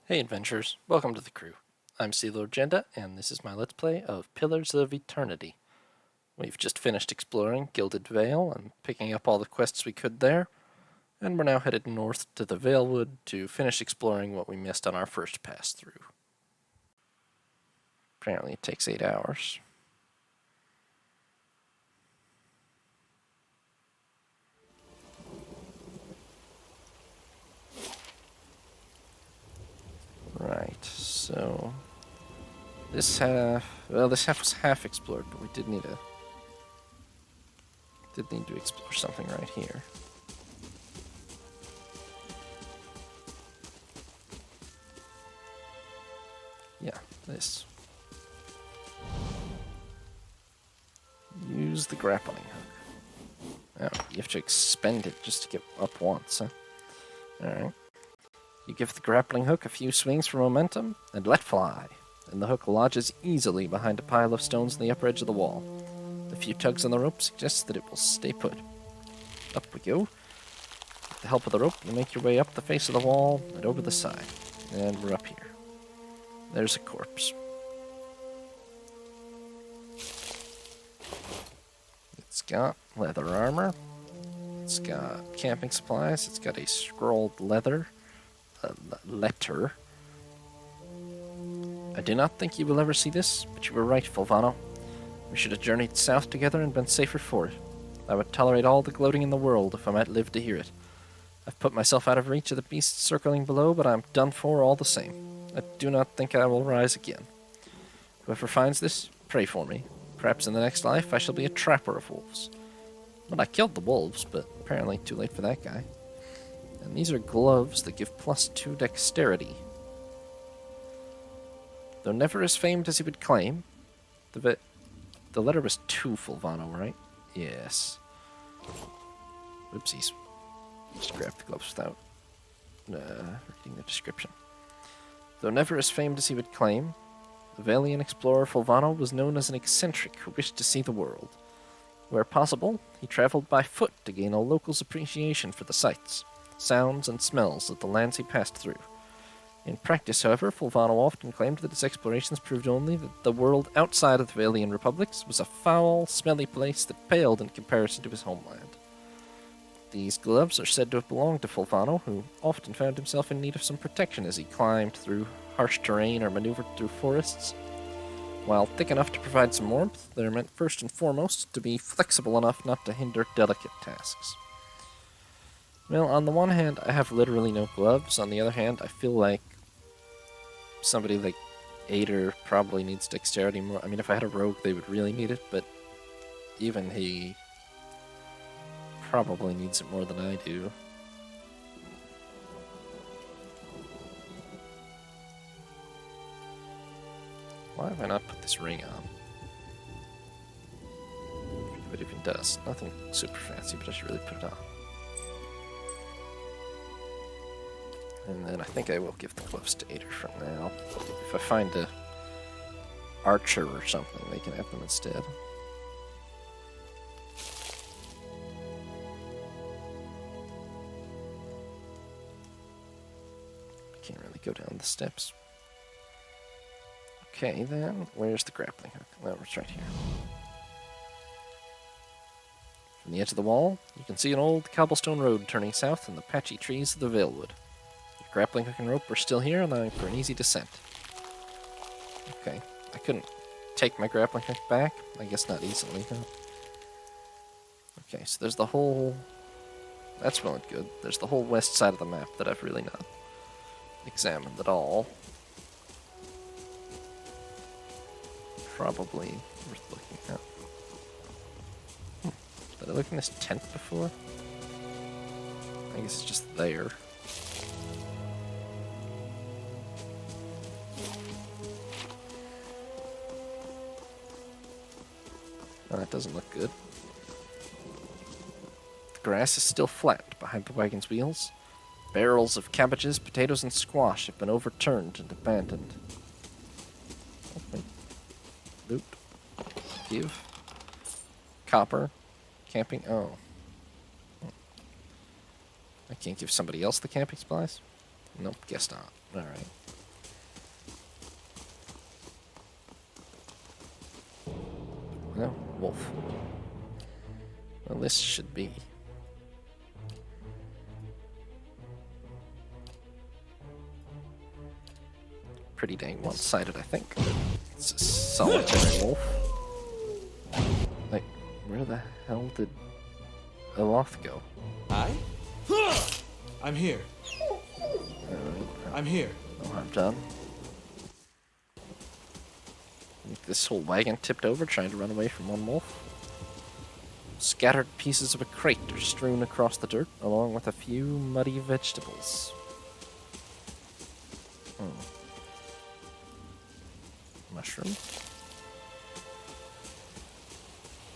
Hey adventurers, welcome to the crew. I'm CeeLord Jenda, and this is my Let's Play of Pillars of Eternity. We've just finished exploring Gilded Vale and picking up all the quests we could there, and we're now headed north to the Valewood to finish exploring what we missed on our first pass through. Apparently it takes 8 hours. Right, so this half was half explored, but we did need to explore something right here. Yeah, this. Use the grappling hook. Oh, you have to expend it just to get up once, huh? Alright. You give the grappling hook a few swings for momentum, and let fly. And the hook lodges easily behind a pile of stones on the upper edge of the wall. A few tugs on the rope suggest that it will stay put. Up we go. With the help of the rope, you make your way up the face of the wall and over the side. And we're up here. There's a corpse. It's got leather armor. It's got camping supplies. It's got a scrolled letter. I do not think you will ever see this, but you were right, Fulvano. We should have journeyed south together and been safer for it. I would tolerate all the gloating in the world if I might live to hear it. I've put myself out of reach of the beasts circling below, but I'm done for all the same. I do not think I will rise again. Whoever finds this, pray for me. Perhaps in the next life I shall be a trapper of wolves. Well, I killed the wolves, but apparently too late for that guy. And these are gloves that give +2 dexterity. Though never as famed as he would claim, the letter was 2, Fulvano, right? Yes. Oopsies. Just grabbed the gloves without reading the description. Though never as famed as he would claim, the Valian explorer Fulvano was known as an eccentric who wished to see the world. Where possible, he traveled by foot to gain a local's appreciation for the sights, sounds, and smells of the lands he passed through. In practice, however, Fulvano often claimed that his explorations proved only that the world outside of the Valian republics was a foul, smelly place that paled in comparison to his homeland. These gloves are said to have belonged to Fulvano, who often found himself in need of some protection as he climbed through harsh terrain or maneuvered through forests. While thick enough to provide some warmth, they're meant first and foremost to be flexible enough not to hinder delicate tasks. Well, on the one hand, I have literally no gloves. On the other hand, I feel like somebody like Ader probably needs dexterity more. I mean, if I had a rogue, they would really need it, but even he probably needs it more than I do. Why have I not put this ring on? If it even does. Nothing super fancy, but I should really put it on. And then I think I will give the gloves to Ader from now. If I find a archer or something, they can have them instead. Can't really go down the steps. Okay, then, where's the grappling hook? Well, it's right here. From the edge of the wall, you can see an old cobblestone road turning south in the patchy trees of the Valewood. The grappling hook and rope are still here, allowing for an easy descent. Okay, I couldn't take my grappling hook back. I guess not easily, huh? Okay, so there's the whole... That's well and good. There's the whole west side of the map that I've really not examined at all. Probably worth looking at. Did I look in this tent before? I guess it's just there. Oh, that doesn't look good. The grass is still flat behind the wagon's wheels. Barrels of cabbages, potatoes, and squash have been overturned and abandoned. Okay. Loot. Give. Copper. Camping. Oh. I can't give somebody else the camping supplies? Nope, guess not. Alright. No, wolf. Well, this should be. Pretty dang one-sided, I think. It's a solitary wolf. Like, where the hell did Aloth go? Hi? I'm here. I'm here. No harm done. This whole wagon tipped over trying to run away from one wolf. Scattered pieces of a crate are strewn across the dirt, along with a few muddy vegetables. Mushroom.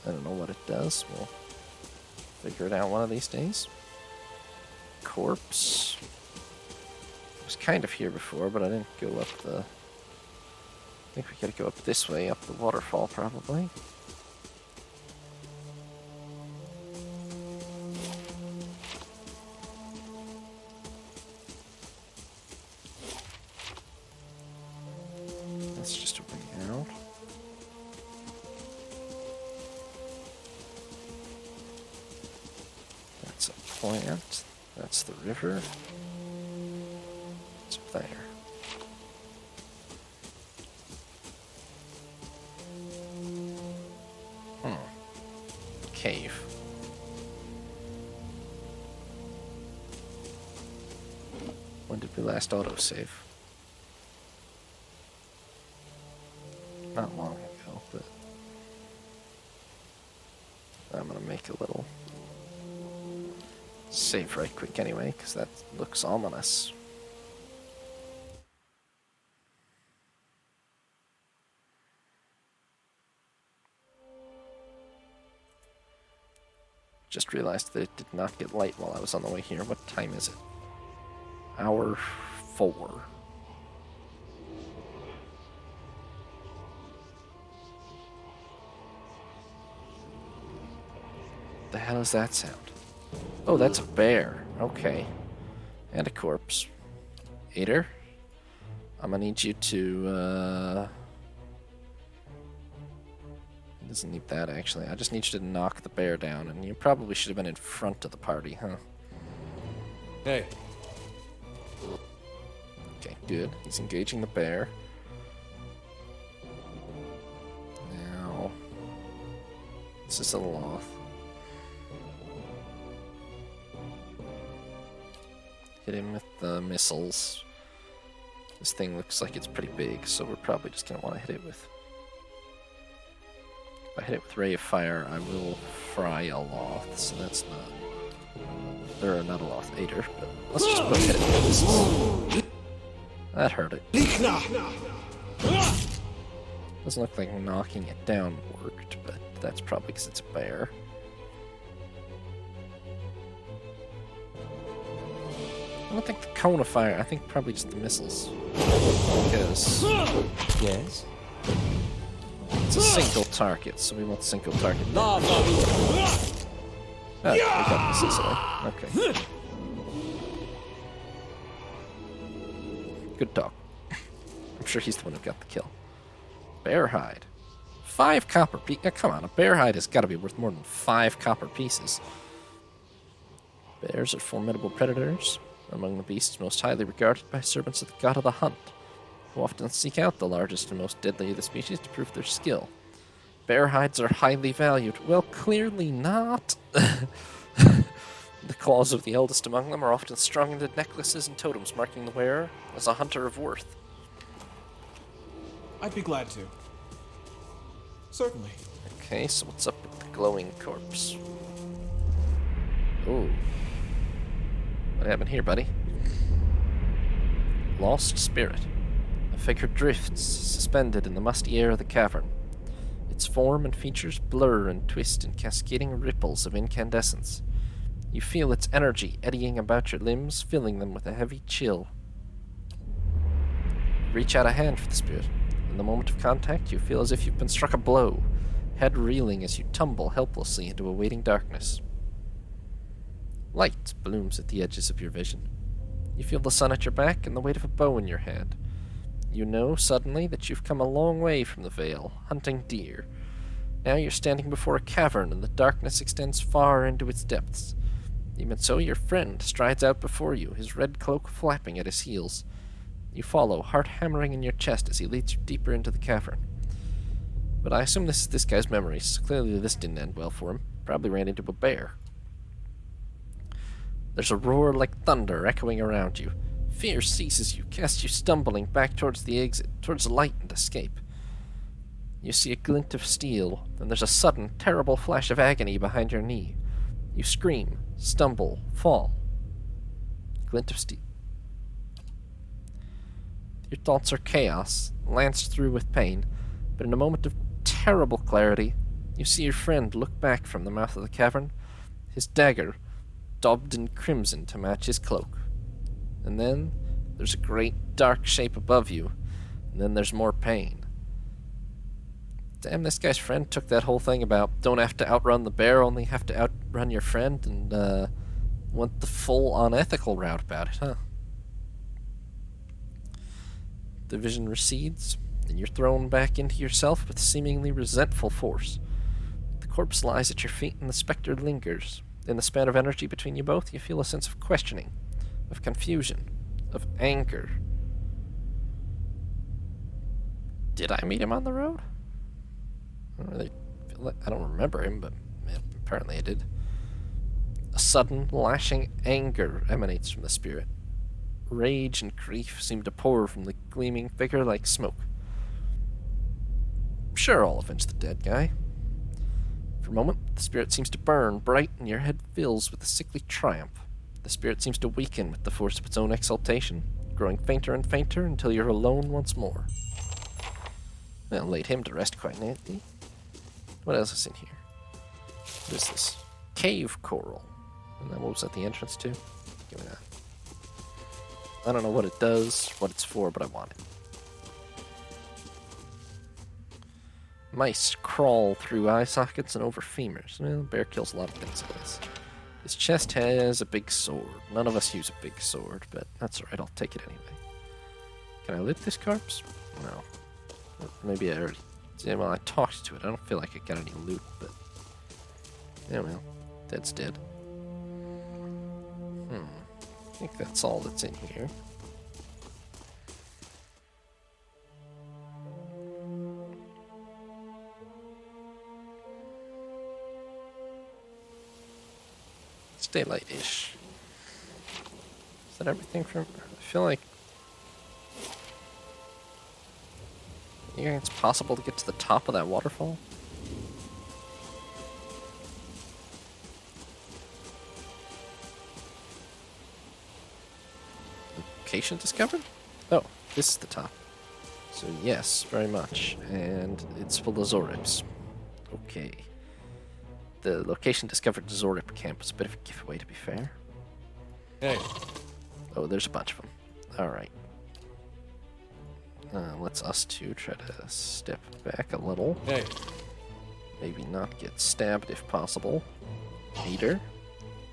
I don't know what it does. We'll figure it out one of these days. Corpse. I was kind of here before, but I didn't go up the... I think we gotta go up this way, up the waterfall probably. That's just a way out. That's a plant. That's the river. It's up there. Cave. When did we last autosave? Not long ago, but I'm gonna make a little save right quick anyway, because that looks ominous. Just realized that it did not get light while I was on the way here. What time is it? Hour 4. The hell is that sound? Oh, that's a bear. Okay. And a corpse. Ader, I'm gonna need you to, It doesn't need that, actually. I just need you to knock the bear down, and you probably should have been in front of the party, huh? Hey. Okay, good. He's engaging the bear. Now... This is a Loth. Hit him with the missiles. This thing looks like it's pretty big, so we're probably just going to want to hit it with... If I hit it with Ray of Fire, I will fry a Loth, so that's not... Or not a Loth, Ader, but let's just put hit it with missiles. That hurt it. Doesn't look like knocking it down worked, but that's probably because it's a bear. I don't think the cone of fire, I think probably just the missiles. Because... Yes? It's a single target, so we want single target. Ah, we got missiles away. Okay. Good dog. I'm sure he's the one who got the kill. Bear hide. 5 copper pieces. Come on, a bear hide has got to be worth more than 5 copper pieces. Bears are formidable predators, among the beasts most highly regarded by servants of the god of the hunt, who often seek out the largest and most deadly of the species to prove their skill. Bear hides are highly valued. Well, clearly not. The claws of the eldest among them are often strung into necklaces and totems, marking the wearer as a hunter of worth. I'd be glad to. Certainly. Okay, so what's up with the glowing corpse? Ooh. What happened here, buddy? Lost spirit. A figure drifts, suspended in the musty air of the cavern. Its form and features blur and twist in cascading ripples of incandescence. You feel its energy eddying about your limbs, filling them with a heavy chill. Reach out a hand for the spirit. In the moment of contact, you feel as if you've been struck a blow, head reeling as you tumble helplessly into a waiting darkness. Light blooms at the edges of your vision. You feel the sun at your back and the weight of a bow in your hand. You know suddenly that you've come a long way from the Vale, hunting deer. Now you're standing before a cavern, and the darkness extends far into its depths. Even so, your friend strides out before you, his red cloak flapping at his heels. You follow, heart hammering in your chest as he leads you deeper into the cavern. But I assume this is this guy's memories, so clearly this didn't end well for him. Probably ran into a bear. There's a roar like thunder echoing around you. Fear seizes you, casts you stumbling back towards the exit, towards the light and escape. You see a glint of steel, and there's a sudden, terrible flash of agony behind your knee. You scream, stumble, fall. Glint of steel. Your thoughts are chaos, lanced through with pain, but in a moment of terrible clarity, you see your friend look back from the mouth of the cavern, his dagger daubed in crimson to match his cloak. And then there's a great dark shape above you, and then there's more pain. Damn, this guy's friend took that whole thing about don't have to outrun the bear, only have to outrun your friend, and went the full unethical route about it, huh? The vision recedes, and you're thrown back into yourself with seemingly resentful force. The corpse lies at your feet, and the specter lingers. In the span of energy between you both, you feel a sense of questioning, of confusion, of anger. Did I meet him on the road? I don't really feel like I don't remember him, but yeah, apparently I did. A sudden, lashing anger emanates from the spirit. Rage and grief seem to pour from the gleaming figure like smoke. Sure, I'll avenge the dead guy. For a moment, the spirit seems to burn bright, and your head fills with a sickly triumph. The spirit seems to weaken with the force of its own exaltation, growing fainter and fainter until you're alone once more. Well, laid him to rest quite neatly. What else is in here? What is this? Cave coral. And that what was at the entrance too? Give me that. I don't know what it does, what it's for, but I want it. Mice crawl through eye sockets and over femurs. Well, bear kills a lot of things, I guess. His chest has a big sword. None of us use a big sword, but that's alright, I'll take it anyway. Can I loot this corpse? No. Maybe I already... Yeah, well, I talked to it. I don't feel like I got any loot, but... Yeah, well. Dead's dead. I think that's all that's in here. It's daylight-ish. Is that everything from... I feel like... You think it's possible to get to the top of that waterfall? Location discovered? Oh, this is the top. So yes, very much. And it's full of Zoribs. Okay. The location discovered Zorib camp was a bit of a giveaway, to be fair. Hey. Oh, there's a bunch of them. Alright. Let's us two try to step back a little. Hey. Maybe not get stabbed if possible. Peter,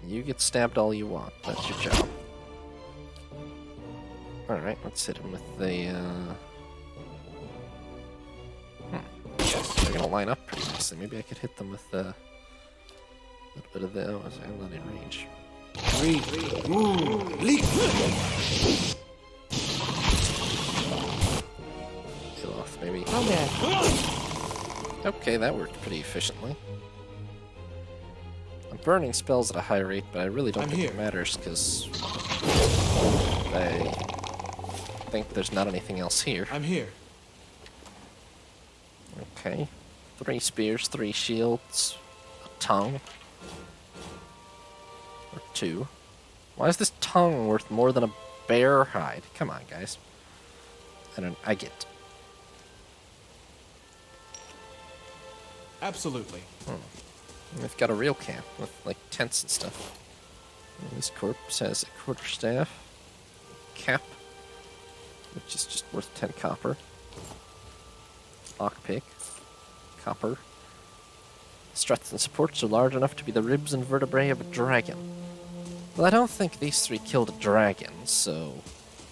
you get stabbed all you want. That's your job. Alright, let's hit him with the, Yes, they're gonna line up pretty nicely. Maybe I could hit them with, a little bit of the... Oh, I'm not in range. Kill off, maybe. Okay, that worked pretty efficiently. I'm burning spells at a high rate, but I really don't think it matters, because... I think there's not anything else here. I'm here. Okay. 3 spears, 3 shields, a tongue. Or 2. Why is this tongue worth more than a bear hide? Come on, guys. I get. Absolutely. We've got a real camp with, like, tents and stuff. And this corpse has a quarterstaff, cap, which is just worth 10 copper. Lockpick, copper. Struts and supports are large enough to be the ribs and vertebrae of a dragon. Well, I don't think these 3 killed a dragon, so...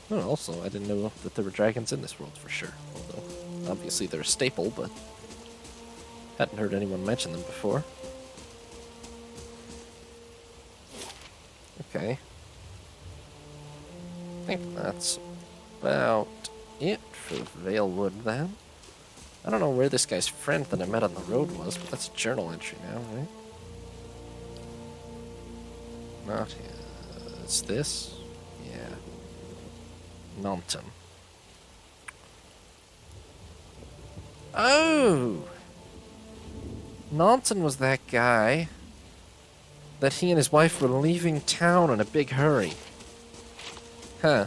Well, also, I didn't know that there were dragons in this world for sure. Although, obviously they're a staple, but... Hadn't heard anyone mention them before. Okay. I think that's about it for Valewood then. I don't know where this guy's friend that I met on the road was, but that's a journal entry now, right? Not it's this? Yeah. Mountain. Oh! Nanton was that guy that he and his wife were leaving town in a big hurry. Huh.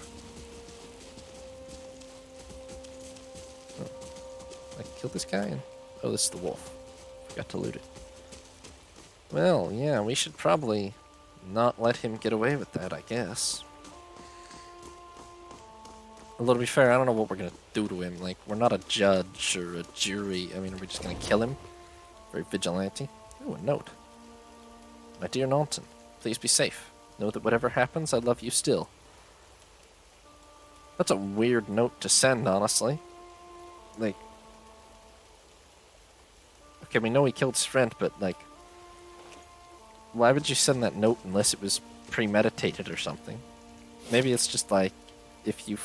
Oh. I killed this guy? Oh, this is the wolf. Forgot to loot it. Well, yeah, we should probably not let him get away with that, I guess. Although, to be fair, I don't know what we're gonna do to him. Like, we're not a judge or a jury. I mean, are we just gonna kill him? Very vigilante. Oh, a note. My dear Nanton, please be safe. Know that whatever happens, I love you still. That's a weird note to send, honestly. Like, okay, we know he killed his friend, but, like, why would you send that note unless it was premeditated or something? Maybe it's just like, if you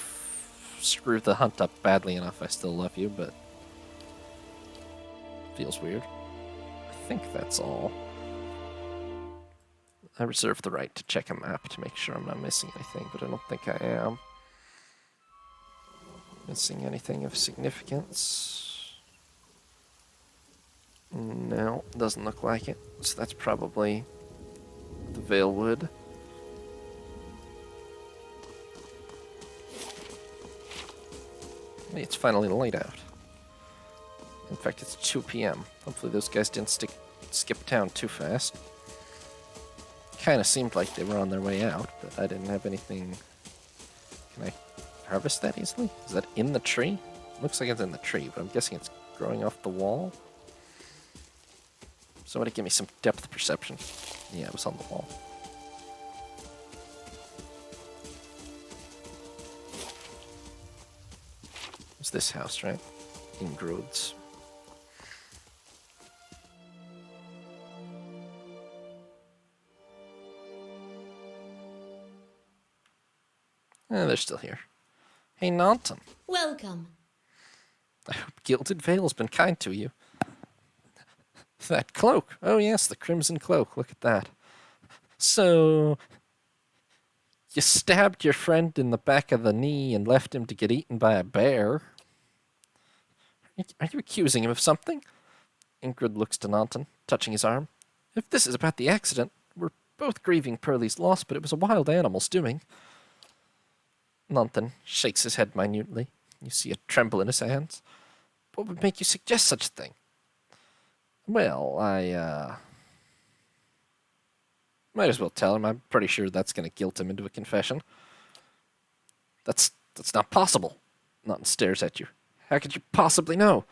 screw the hunt up badly enough, I still love you, but feels weird. I think that's all. I reserve the right to check a map to make sure I'm not missing anything, but I don't think I am. Missing anything of significance? No, doesn't look like it. So that's probably the Valewood. Hey, it's finally light out. In fact, it's 2 p.m. Hopefully those guys didn't skip town too fast. Kind of seemed like they were on their way out, but I didn't have anything. Can I harvest that easily? Is that in the tree? Looks like it's in the tree, but I'm guessing it's growing off the wall. Somebody give me some depth perception. Yeah, it was on the wall. It's this house, right? Ingroads. They're still here. Hey, Nanton. Welcome. I hope Gilded Vale's been kind to you. That cloak. Oh, yes, the crimson cloak. Look at that. So, you stabbed your friend in the back of the knee and left him to get eaten by a bear. Are you accusing him of something? Ingrid looks to Nanton, touching his arm. If this is about the accident, we're both grieving Pearlie's loss, but it was a wild animal's doing. Nanton shakes his head minutely. You see a tremble in his hands. What would make you suggest such a thing? Well, I might as well tell him. I'm pretty sure that's going to guilt him into a confession. That's not possible. Nanton stares at you. How could you possibly know?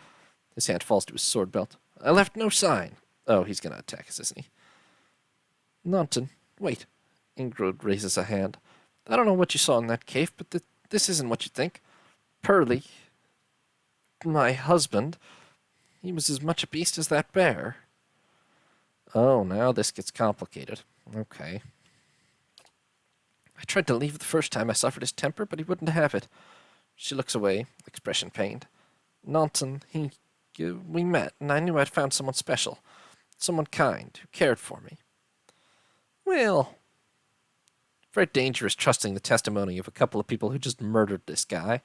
His hand falls to his sword belt. I left no sign. Oh, he's going to attack us, isn't he? Nanton, wait. Ingrid raises a hand. I don't know what you saw in that cave, but this isn't what you think. Pearlie, my husband, he was as much a beast as that bear. Oh, now this gets complicated. Okay. I tried to leave the first time I suffered his temper, but he wouldn't have it. She looks away, expression pained. Nanton, we met, and I knew I'd found someone special. Someone kind, who cared for me. Well, very dangerous trusting the testimony of a couple of people who just murdered this guy.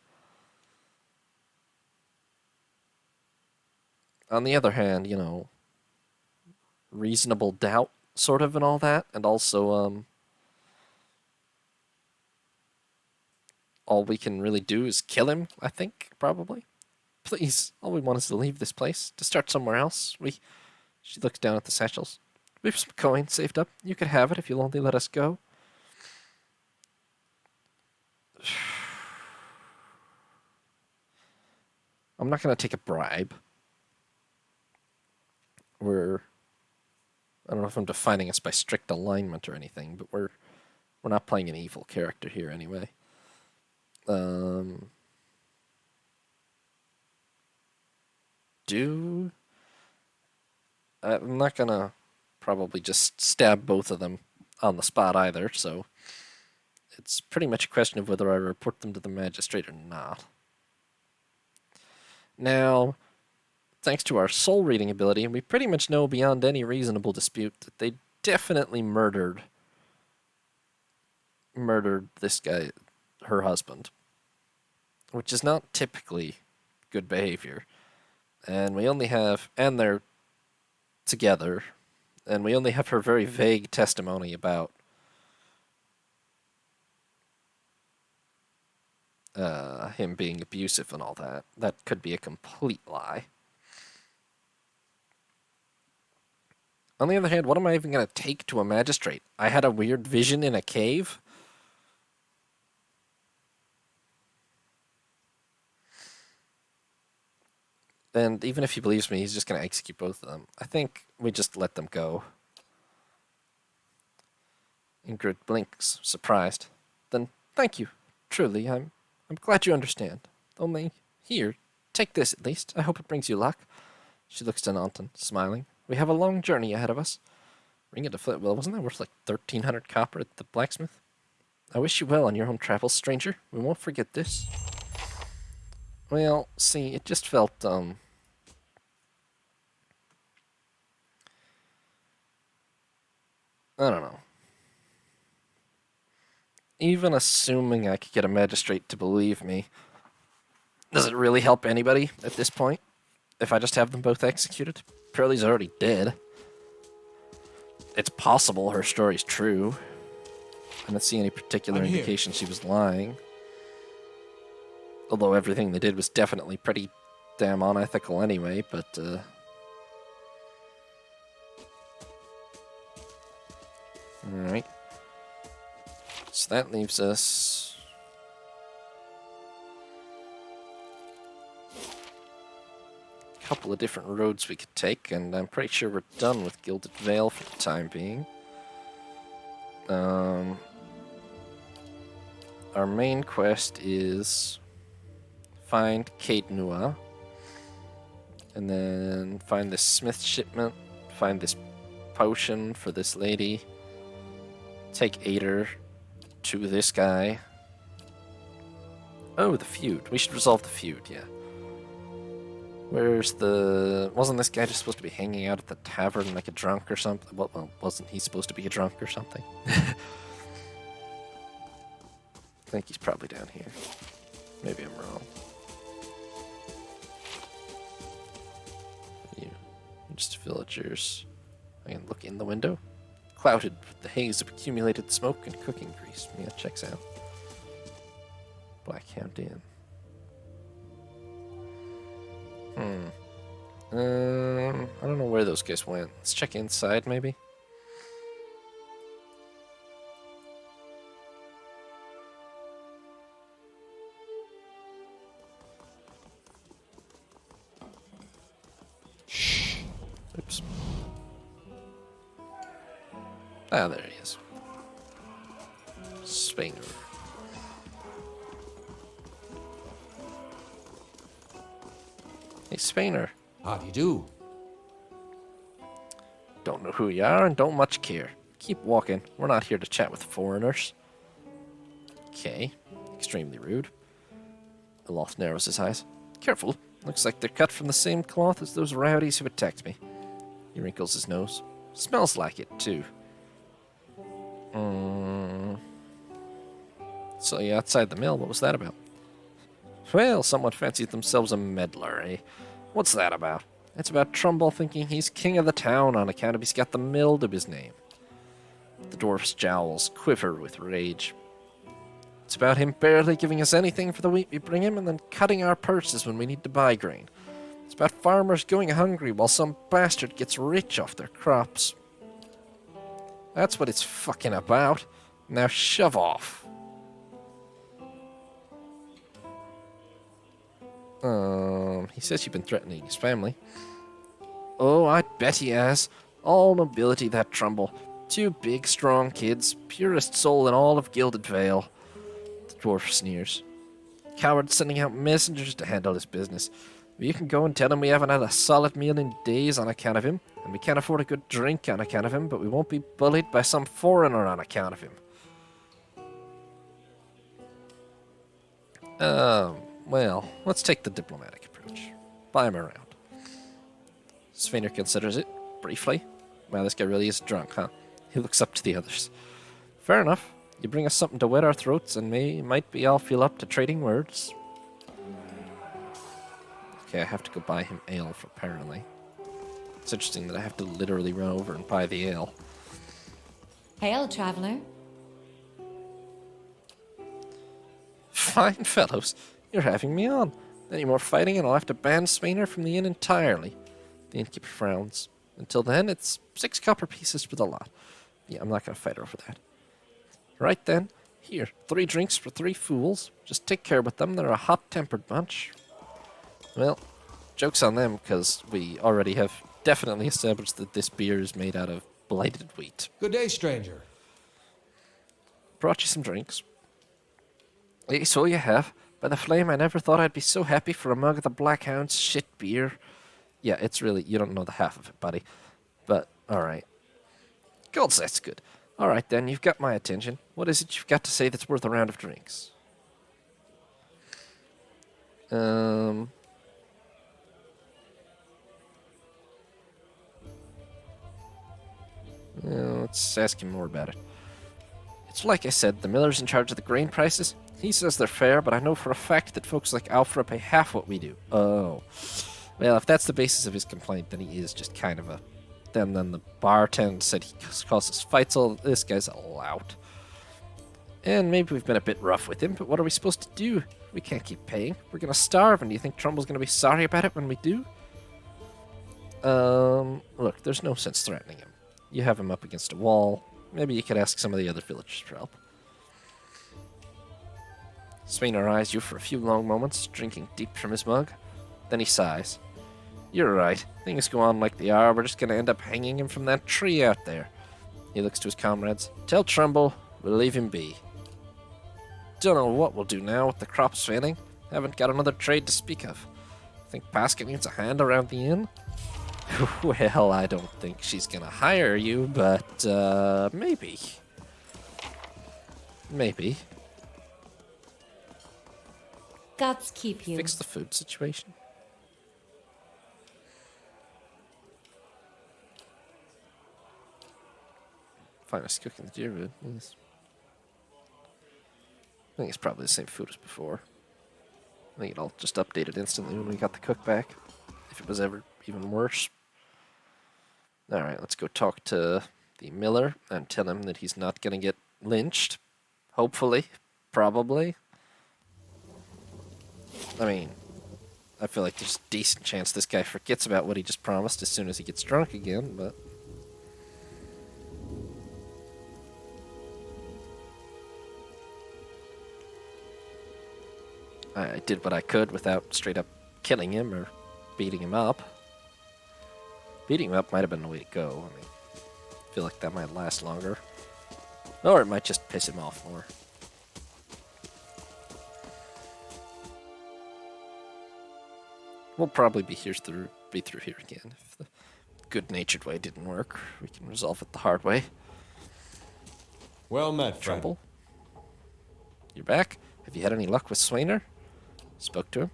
On the other hand, you know, reasonable doubt, sort of, and all that, and also, all we can really do is kill him, I think, probably. Please, all we want is to leave this place, to start somewhere else. She looks down at the satchels. We have some coin saved up. You could have it if you'll only let us go. I'm not going to take a bribe. I don't know if I'm defining us by strict alignment or anything, but we're not playing an evil character here anyway. I'm not gonna probably just stab both of them on the spot either, so it's pretty much a question of whether I report them to the magistrate or not. Now, thanks to our soul reading ability, we pretty much know beyond any reasonable dispute that they definitely murdered this guy, her husband, which is not typically good behavior. And they're together, and we only have her very vague testimony about him being abusive and all that. That could be a complete lie. On the other hand, what am I even going to take to a magistrate? I had a weird vision in a cave? And even if he believes me, he's just going to execute both of them. I think we just let them go. Ingrid blinks, surprised. Then, thank you. Truly, I'm glad you understand. Only, here, take this at least. I hope it brings you luck. She looks to Nanton, smiling. We have a long journey ahead of us. Ring it to Flitwill, wasn't that worth like 1,300 copper at the blacksmith? I wish you well on your home travels, stranger. We won't forget this. Well, see, it just felt, I don't know. Even assuming I could get a magistrate to believe me, does it really help anybody at this point? If I just have them both executed? Pearlie's already dead. It's possible her story's true. I don't see any particular indication she was lying. Although everything they did was definitely pretty damn unethical anyway, but, Alright. So that leaves us... a couple of different roads we could take, and I'm pretty sure we're done with Gilded Vale for the time being. Our main quest is find Kate Nua, and then find this smith shipment, find this potion for this lady, take Ader to this guy. Oh, the feud. We should resolve the feud, yeah. Where's the... Wasn't this guy just supposed to be hanging out at the tavern like a drunk or something? Well, wasn't he supposed to be a drunk or something? I think he's probably down here. Maybe I'm wrong. You just villagers. I can look in the window. Clouded with the haze of accumulated smoke and cooking grease. Yeah, checks out. Blackhound Inn. I don't know where those guys went. Let's check inside, maybe. Oops. Ah, there he is. Spainer. Hey, Spainer. How do you do? Don't know who you are and don't much care. Keep walking. We're not here to chat with foreigners. Okay. Extremely rude. Aloth narrows his eyes. Careful. Looks like they're cut from the same cloth as those rowdies who attacked me. He wrinkles his nose. Smells like it, too. So you're outside the mill. What was that about? Well, someone fancied themselves a meddler, eh? What's that about? It's about Trumbull thinking he's king of the town on account of he's got the mill to his name. The dwarf's jowls quiver with rage. It's about him barely giving us anything for the wheat we bring him and then cutting our purses when we need to buy grain. It's about farmers going hungry while some bastard gets rich off their crops. That's what it's fucking about. Now shove off. He says you've been threatening his family. Oh, I bet he has. All nobility, that Trumbull. 2 big, strong kids. Purest soul in all of Gilded Vale. The dwarf sneers. Coward sending out messengers to handle his business. You can go and tell him we haven't had a solid meal in days on account of him, and we can't afford a good drink on account of him, but we won't be bullied by some foreigner on account of him. Well, let's take the diplomatic approach. Buy him around. Sveinr considers it, briefly. Wow, this guy really is drunk, huh? He looks up to the others. Fair enough. You bring us something to wet our throats, and might be all feel up to trading words. Okay, I have to go buy him ale, apparently. It's interesting that I have to literally run over and buy the ale. Hail, traveler. Fine fellows, you're having me on. Any more fighting and I'll have to ban Sveinr from the inn entirely. The innkeeper frowns. Until then, it's 6 copper pieces for the lot. Yeah, I'm not going to fight over that. Right then, here, 3 drinks for 3 fools. Just take care with them, they're a hot-tempered bunch. Well, joke's on them, because we already have definitely established that this beer is made out of blighted wheat. Good day, stranger. Brought you some drinks. So you have. By the flame, I never thought I'd be so happy for a mug of the Black Hound's shit beer. Yeah, it's really, you don't know the half of it, buddy. But, alright. Gods, that's good. Alright then, you've got my attention. What is it you've got to say that's worth a round of drinks? Let's ask him more about it. It's like I said, the miller's in charge of the grain prices. He says they're fair, but I know for a fact that folks like Alfra pay half what we do. Oh. Well, if that's the basis of his complaint, then he is just kind of a... Then the bartender said he causes fights. All this guy's a lout. And maybe we've been a bit rough with him, but what are we supposed to do? We can't keep paying. We're going to starve, and do you think Trumbull's going to be sorry about it when we do? Look, there's no sense threatening him. You have him up against a wall. Maybe you could ask some of the other villagers for help. Sveinr eyes you for a few long moments, drinking deep from his mug. Then he sighs. You're right. Things go on like they are. We're just going to end up hanging him from that tree out there. He looks to his comrades. Tell Trumbull we'll leave him be. Don't know what we'll do now with the crops failing. Haven't got another trade to speak of. Think Pasca needs a hand around the inn? Well, I don't think she's going to hire you, but maybe. Maybe. Gods keep you. Fix the food situation. Finest cook in the Deerwood. Yes. I think it's probably the same food as before. I think it all just updated instantly when we got the cook back. If it was ever even worse. Alright, let's go talk to the miller and tell him that he's not going to get lynched. Hopefully. Probably. I mean, I feel like there's a decent chance this guy forgets about what he just promised as soon as he gets drunk again, but... I did what I could without straight up killing him or beating him up. Beating him up might have been the way to go. I mean, I feel like that might last longer. Or it might just piss him off more. We'll probably be through here again. If the good-natured way didn't work, we can resolve it the hard way. Well met, friend. Trumbull? You're back? Have you had any luck with Sveinr? Spoke to him.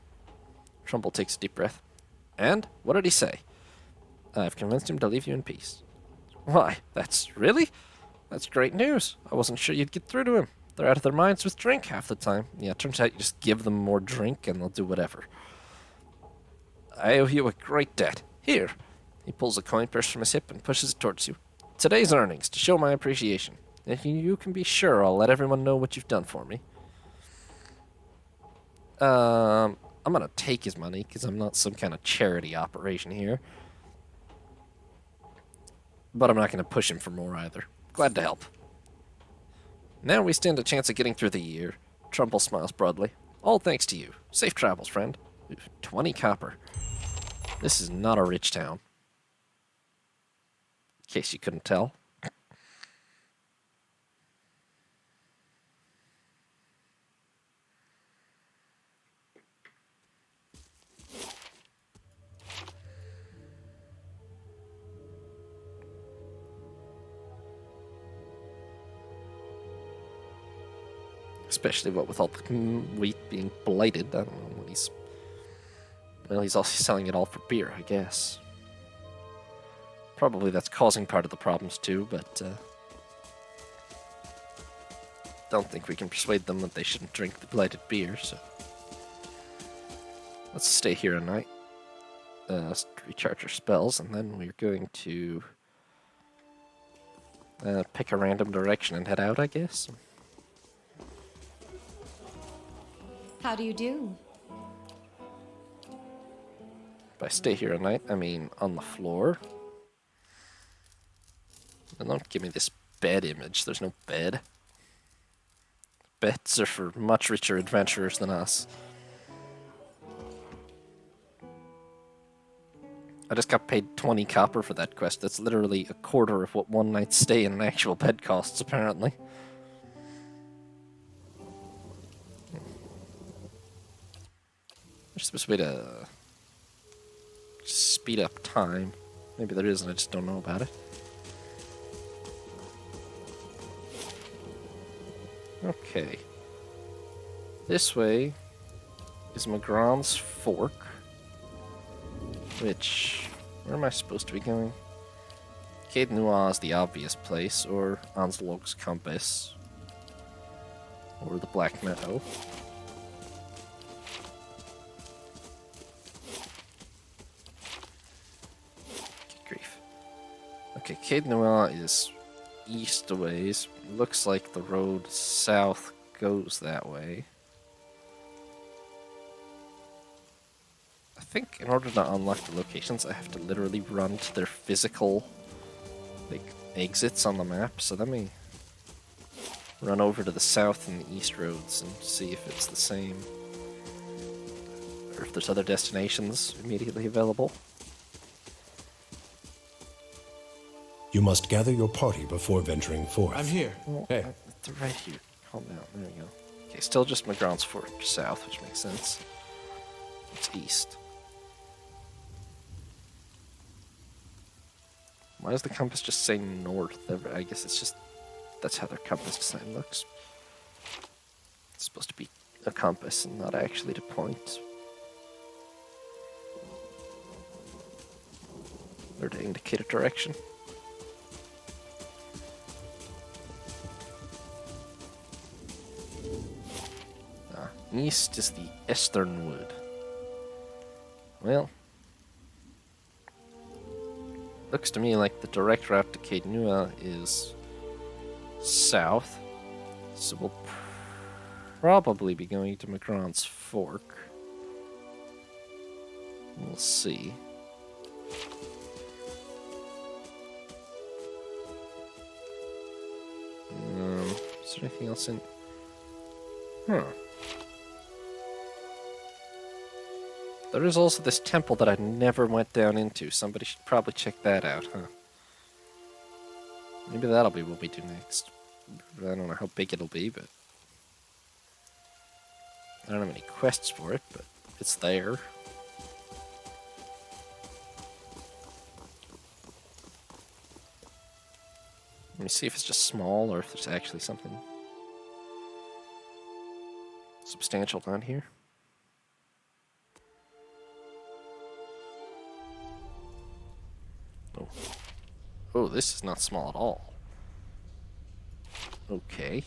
Trumbull takes a deep breath. And? What did he say? I've convinced him to leave you in peace. Why, that's great news. I wasn't sure you'd get through to him. They're out of their minds with drink half the time. Yeah, it turns out you just give them more drink and they'll do whatever. I owe you a great debt. Here. He pulls a coin purse from his hip and pushes it towards you. Today's earnings, to show my appreciation. And you can be sure I'll let everyone know what you've done for me. I'm gonna take his money, because I'm not some kind of charity operation here. But I'm not gonna push him for more either. Glad to help. Now we stand a chance of getting through the year. Trumbull smiles broadly. All thanks to you. Safe travels, friend. 20 copper. This is not a rich town. In case you couldn't tell. Especially what with all the wheat being blighted. I don't know what he's... Well, he's also selling it all for beer, I guess. Probably that's causing part of the problems too, but don't think we can persuade them that they shouldn't drink the blighted beer, so let's stay here a night, recharge our spells, and then we're going to pick a random direction and head out, I guess. How do you do? By stay here a night, I mean on the floor. And don't give me this bed image, there's no bed. Beds are for much richer adventurers than us. I just got paid 20 copper for that quest. That's literally a quarter of what one night's stay in an actual bed costs, apparently. There's supposed to be to speed up time. Maybe there is and I just don't know about it. Okay. This way is Magron's Fork. Which... where am I supposed to be going? Caed Nua is the obvious place, or Onslog's Compass. Or the Black Meadow. Good grief. Okay, Caed Nua is east a ways. Looks like the road south goes that way. I think in order to unlock the locations, I have to literally run to their physical, like, exits on the map. So let me run over to the south and the east roads and see if it's the same, or if there's other destinations immediately available. You must gather your party before venturing forth. I'm here. Hey. They're right here. Calm down. There we go. Okay, still just Magron's Fork south, which makes sense. It's east. Why does the compass just say north? I guess it's just... that's how their compass design looks. It's supposed to be a compass and not actually to point. Or to indicate a direction. East is the Eastern Wood. Well, looks to me like the direct route to Caed Nua is south, so we'll probably be going to Magron's Fork. We'll see. Is there anything else in? Huh. There is also this temple that I never went down into. Somebody should probably check that out, huh? Maybe that'll be what we do next. I don't know how big it'll be, but... I don't have any quests for it, but it's there. Let me see if it's just small or if there's actually something substantial down here. Oh. Oh, this is not small at all. Okay.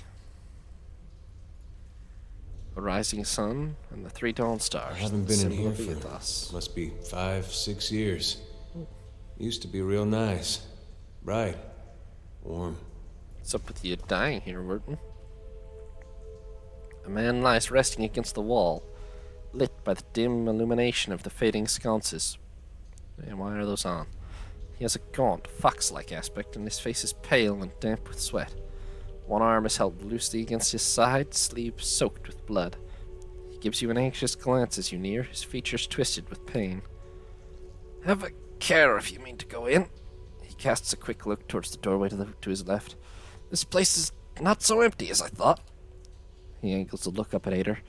A rising sun and the 3 dawn stars. I haven't been in here with for us. must be 5-6 years. Used to be real nice, bright, warm. What's up with you dying here, Wharton? A man lies resting against the wall, lit by the dim illumination of the fading sconces. And why are those on? He has a gaunt, fox-like aspect, and his face is pale and damp with sweat. One arm is held loosely against his side, sleeve soaked with blood. He gives you an anxious glance as you near, his features twisted with pain. Have a care if you mean to go in. He casts a quick look towards the doorway to his left. This place is not so empty as I thought. He angles to look up at Ader.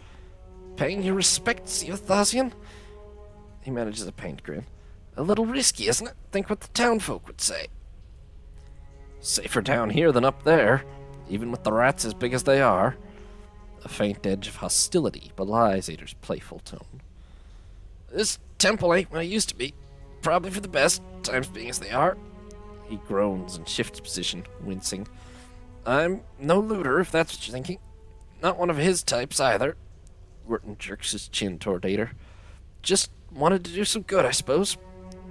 Paying your respects, Euthasian? He manages a pained grin. A little risky, isn't it? Think what the townfolk would say. Safer down here than up there, even with the rats as big as they are. A faint edge of hostility belies Ader's playful tone. This temple ain't what it used to be. Probably for the best, times being as they are. He groans and shifts position, wincing. I'm no looter, if that's what you're thinking. Not one of his types, either. Wharton jerks his chin toward Ader. Just wanted to do some good, I suppose.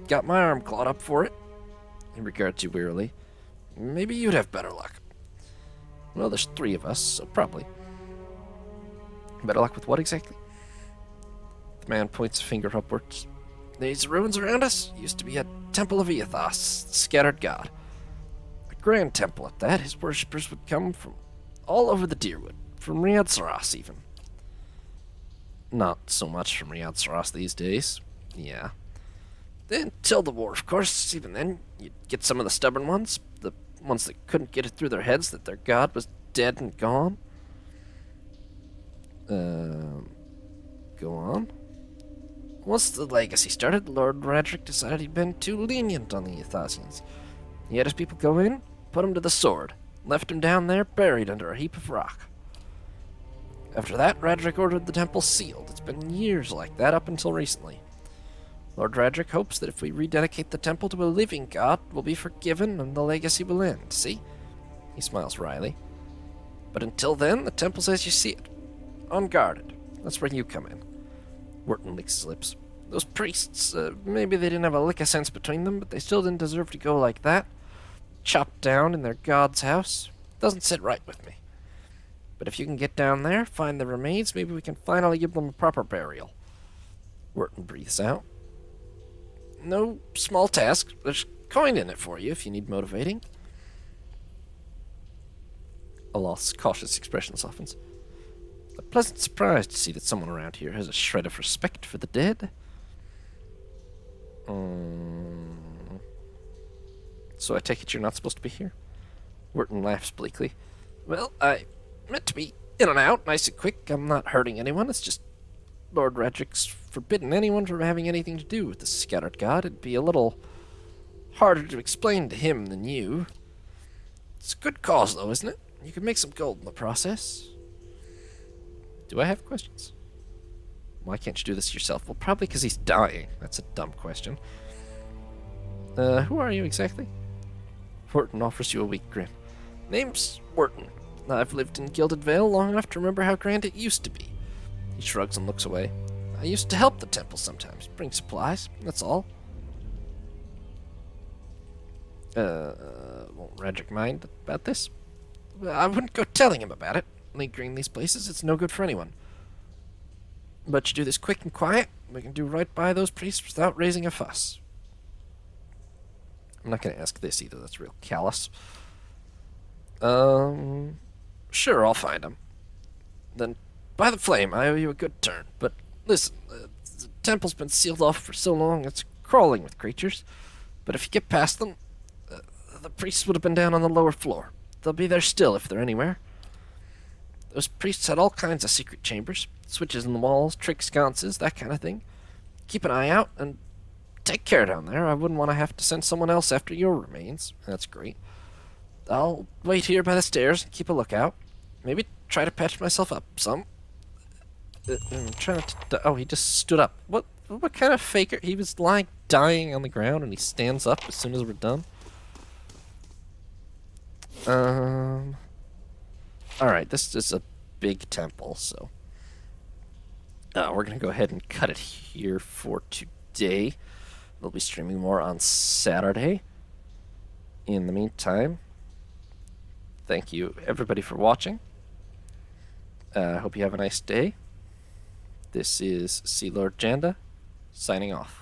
Got my arm clawed up for it. He regards you wearily. Maybe you'd have better luck. Well, there's 3 of us, so probably. Better luck with what exactly? The man points a finger upwards. These ruins around us used to be a temple of Eothas, the scattered god. A grand temple at that. His worshippers would come from all over the Deerwood, from Riyadh Saras even. Not so much from Riyadh Saras these days. Yeah. Until the war, of course. Even then, you'd get some of the stubborn ones, the ones that couldn't get it through their heads that their god was dead and gone. Go on. Once the legacy started, Lord Radric decided he'd been too lenient on the Eothasians. He had his people go in, put him to the sword, left him down there buried under a heap of rock. After that, Radric ordered the temple sealed. It's been years like that up until recently. Lord Radric hopes that if we rededicate the temple to a living god, we'll be forgiven and the legacy will end, see? He smiles wryly. But until then, the temple's as you see it. Unguarded. That's where you come in. Wharton licks his lips. Those priests, maybe they didn't have a lick of sense between them, but they still didn't deserve to go like that. Chopped down in their god's house. Doesn't sit right with me. But if you can get down there, find the remains, maybe we can finally give them a proper burial. Wharton breathes out. No small task. There's coin in it for you if you need motivating. Olaf's cautious expression softens. A pleasant surprise to see that someone around here has a shred of respect for the dead. So I take it you're not supposed to be here? Wharton laughs bleakly. Well, I meant to be in and out, nice and quick. I'm not hurting anyone. It's just Lord Radric's forbidden anyone from having anything to do with the scattered god. It'd be a little harder to explain to him than you. It's a good cause, though, isn't it? You can make some gold in the process. Do I have questions? Why can't you do this yourself? Well, probably because he's dying. That's a dumb question. Who are you exactly? Wharton offers you a weak grin. Name's Wharton. I've lived in Gilded Vale long enough to remember how grand it used to be. He shrugs and looks away. I used to help the temple sometimes, bring supplies, that's all. Won't Radric mind about this? Well, I wouldn't go telling him about it. Lingering these places, it's no good for anyone. But you do this quick and quiet, we can do right by those priests without raising a fuss. I'm not going to ask this either, that's real callous. Sure, I'll find him. Then, by the flame, I owe you a good turn. But listen, the temple's been sealed off for so long, it's crawling with creatures. But if you get past them, the priests would have been down on the lower floor. They'll be there still if they're anywhere. Those priests had all kinds of secret chambers, switches in the walls, trick sconces, that kind of thing. Keep an eye out, and take care down there. I wouldn't want to have to send someone else after your remains. That's great. I'll wait here by the stairs and keep a lookout. Maybe try to patch myself up some. I'm trying to... Oh, he just stood up. What kind of faker? He was lying dying on the ground and he stands up as soon as we're done. Alright, this is a big temple, so... we're going to go ahead and cut it here for today. We'll be streaming more on Saturday. In the meantime, thank you everybody for watching. Hope you have a nice day. This is Sea Lord Janda, signing off.